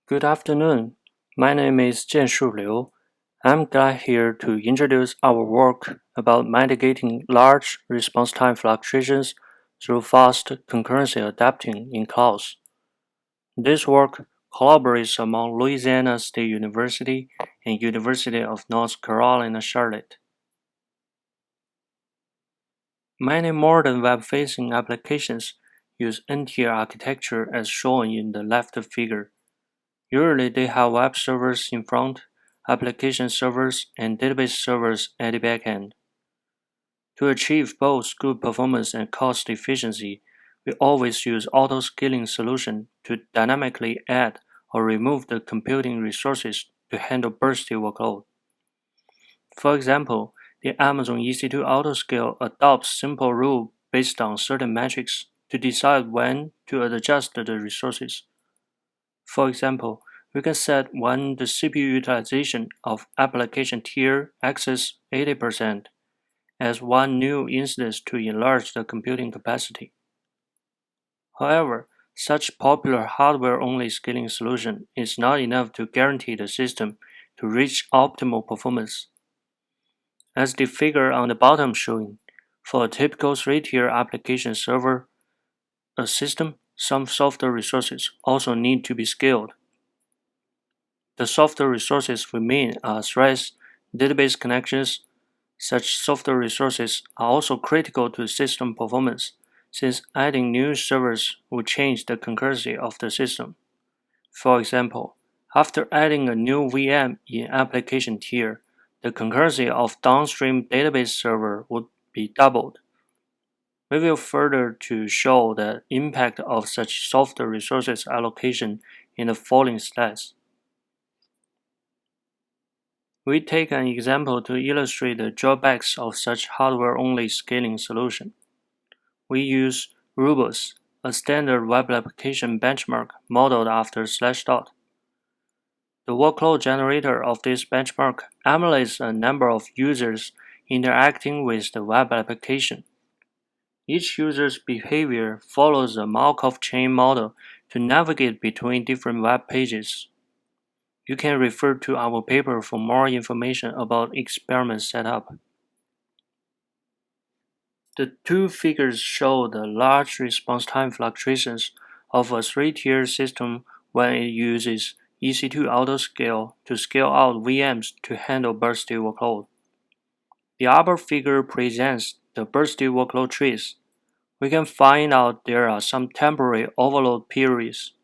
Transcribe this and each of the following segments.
Good afternoon. My name is Jianshu Liu. I'm glad here to introduce our work about mitigating large response time fluctuations through fast concurrency adapting in clouds. This work collaborates among Louisiana State University and University of North Carolina Charlotte. Many modern web-facing applications use N-tier architecture as shown in the left figure. Usually they have web servers in front, application servers, and database servers at the back end. To achieve both good performance and cost efficiency, we always use auto-scaling solution to dynamically add or remove the computing resources to handle bursty workload. For example, the Amazon EC2 Autoscale adopts simple rule based on certain metrics to decide when to adjust the resources. For example, we can set when the CPU utilization of application tier exceeds 80% as one new instance to enlarge the computing capacity. However, such popular hardware-only scaling solution is not enough to guarantee the system to reach optimal performance. As the figure on the bottom showing, for a typical 3-tier application server, a system, some software resources also need to be scaled. The software resources we mean are threads, database connections. Such software resources are also critical to system performance, since adding new servers will change the concurrency of the system. For example, after adding a new VM in application tier, the concurrency of downstream database server would be doubled. We will further to show the impact of such software resources allocation in the following slides. We take an example to illustrate the drawbacks of such hardware-only scaling solution. We use Rubus, a standard web application benchmark modeled after Slashdot. The workload generator of this benchmark emulates a number of users interacting with the web application. Each user's behavior follows a Markov chain model to navigate between different web pages. You can refer to our paper for more information about experiment setup. The two figures show the large response time fluctuations of a 3-tier system when it uses EC2 autoscale to scale out VMs to handle bursty workload. The upper figure presents the bursty workload trees. We can find out there are some temporary overload periods.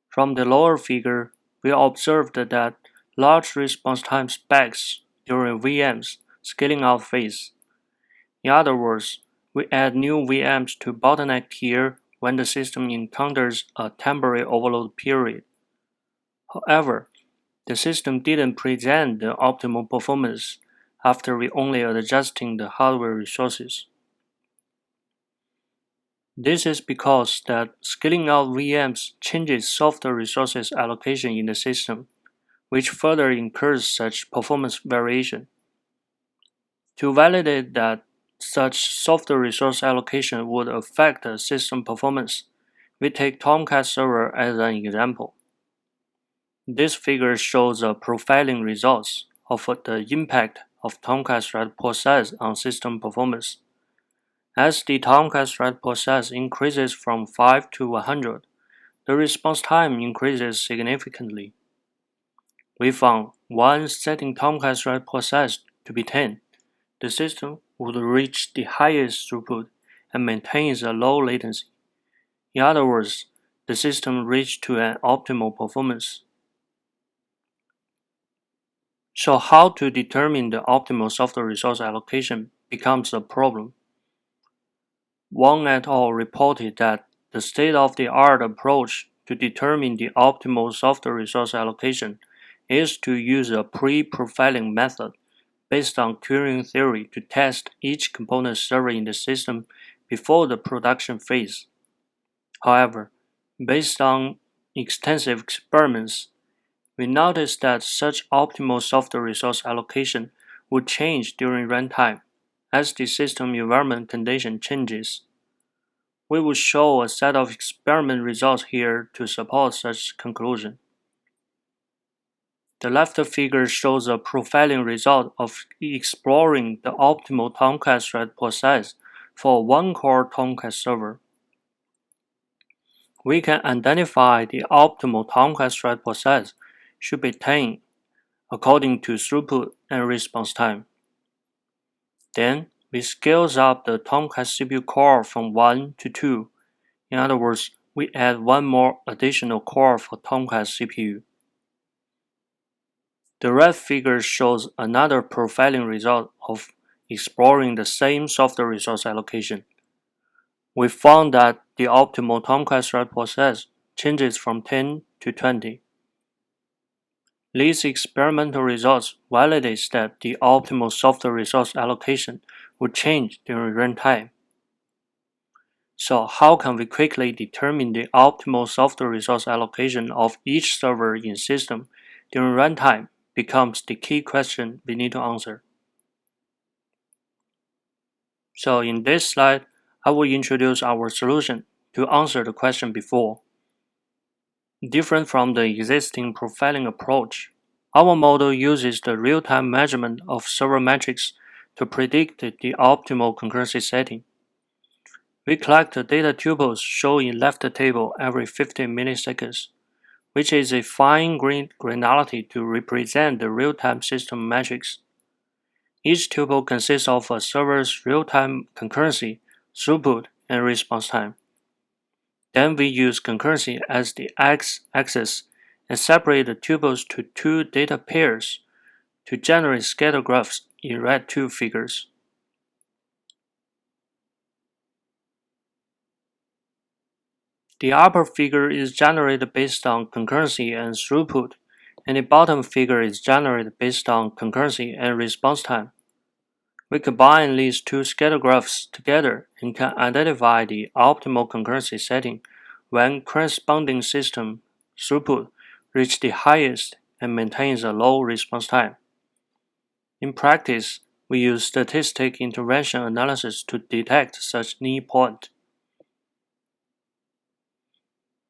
From the lower figure, we observed that large response time spikes during VM's scaling out phase. In other words, we add new VMs to bottleneck tier when the system encounters a temporary overload period. However, the system didn't present the optimal performance after we only adjusting the hardware resources. This is because that scaling out VMs changes software resources allocation in the system, which further incurs such performance variation. To validate that such software resource allocation would affect the system performance, we take Tomcat server as an example. This figure shows the profiling results of the impact of Tomcat thread process on system performance. As the Tomcat thread process increases from 5 to 100, the response time increases significantly. We found when setting Tomcat thread process to be 10, the system would reach the highest throughput and maintains a low latency. In other words, the system reached to an optimal performance. So how to determine the optimal software resource allocation becomes a problem. Wang et al. Reported that the state-of-the-art approach to determine the optimal software resource allocation is to use a pre-profiling method based on queuing theory to test each component server in the system before the production phase. However, based on extensive experiments, we noticed that such optimal software resource allocation would change during runtime as the system environment condition changes. We will show a set of experiment results here to support such conclusion. The left figure shows a profiling result of exploring the optimal Tomcat thread process for a one-core Tomcat server. We can identify the optimal Tomcat thread process should be 10 according to throughput and response time. Then, we scales up the Tomcat CPU core from 1 to 2. In other words, we add one more additional core for Tomcat CPU. The red figure shows another profiling result of exploring the same software resource allocation. We found that the optimal Tomcat thread process changes from 10 to 20. These experimental results validate that the optimal software resource allocation will change during runtime. So how can we quickly determine the optimal software resource allocation of each server in system during runtime becomes the key question we need to answer. So in this slide, I will introduce our solution to answer the question before. Different from the existing profiling approach, our model uses the real-time measurement of server metrics to predict the optimal concurrency setting. We collect the data tuples shown in left table every 15 milliseconds, which is a fine granularity to represent the real-time system metrics. Each tuple consists of a server's real-time concurrency, throughput, and response time. Then we use concurrency as the x-axis and separate the tuples to two data pairs to generate scatter graphs in red 2 figures. The upper figure is generated based on concurrency and throughput, and the bottom figure is generated based on concurrency and response time. We combine these two scatter graphs together and can identify the optimal concurrency setting when corresponding system throughput reaches the highest and maintains a low response time. In practice, we use statistic intervention analysis to detect such knee point.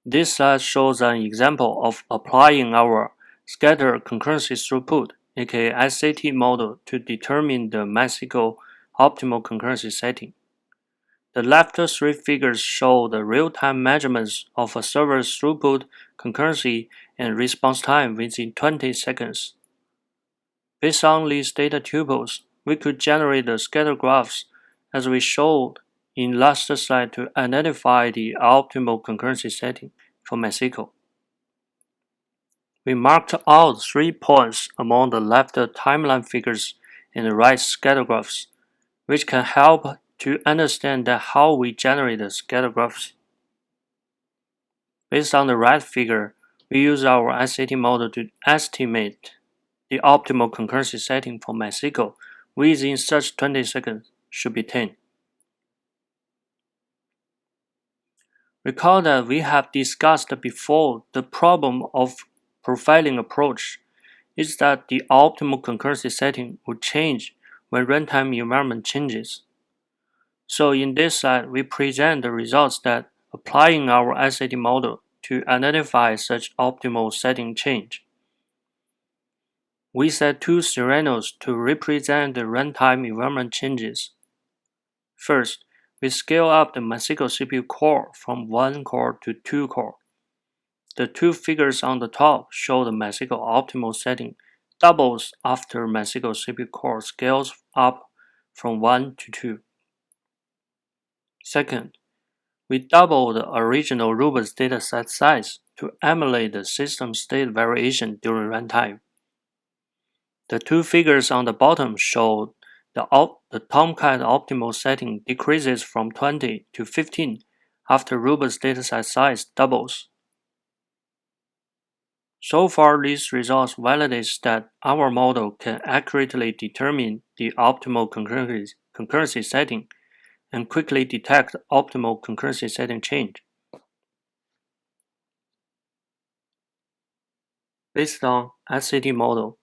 This slide shows an example of applying our scatter concurrency throughput, aka SCT model, to determine the Mexico optimal concurrency setting. The left 3 figures show the real-time measurements of a server's throughput, concurrency, and response time within 20 seconds. Based on these data tuples, we could generate the scatter graphs as we showed in last slide to identify the optimal concurrency setting for Mexico. We marked out 3 points among the left timeline figures and the right scatter graphs, which can help to understand how we generate the scatter graphs. Based on the right figure, we use our SCT model to estimate the optimal concurrency setting for Mexico within such 20 seconds should be 10. Recall that we have discussed before the problem of profiling approach is that the optimal concurrency setting will change when runtime environment changes. So in this slide, we present the results that applying our SCT model to identify such optimal setting change. We set 2 scenarios to represent the runtime environment changes. First, we scale up the Mexico CPU core from 1 core to 2 core. The 2 figures on the top show the Mexico optimal setting doubles after Mexico CPU core scales up from 1 to 2. Second, we double the original robust dataset size to emulate the system state variation during runtime. The 2 figures on the bottom show the Tomcat optimal setting decreases from 20 to 15 after robust dataset size doubles. So far, these results validate that our model can accurately determine the optimal concurrency setting and quickly detect optimal concurrency setting change. Based on SCT model,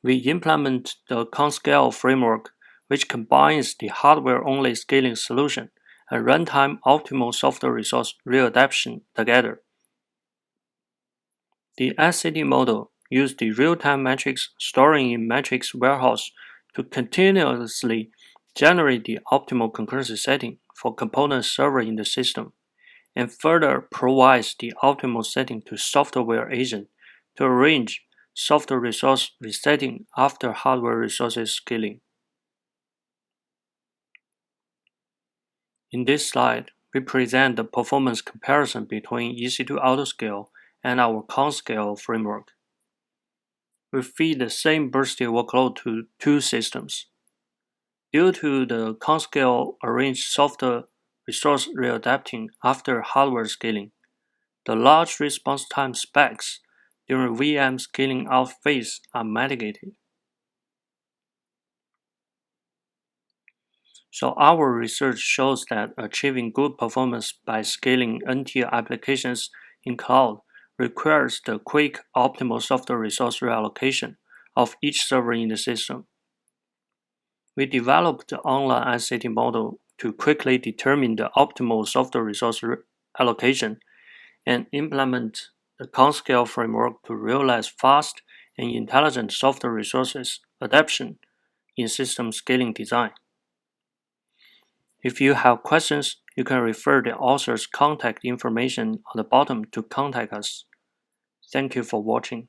we implement the ConScale framework, which combines the hardware-only scaling solution and runtime optimal software resource readaptation together. The SCT model use the real-time metrics storing in metrics warehouse to continuously generate the optimal concurrency setting for components server in the system, and further provides the optimal setting to software agent to arrange software resource resetting after hardware resources scaling. In this slide, we present the performance comparison between EC2 Autoscale and our ConScale framework. We feed the same bursty workload to two systems. Due to the ConScale arranged software resource readapting after hardware scaling, the large response time spikes during VM scaling out phase are mitigated. So our research shows that achieving good performance by scaling N-tier applications in cloud requires the quick, optimal software resource reallocation of each server in the system. We developed the online ICT model to quickly determine the optimal software resource allocation and implement the ConScale framework to realize fast and intelligent software resources adaptation in system scaling design. If you have questions, you can refer the author's contact information on the bottom to contact us. Thank you for watching.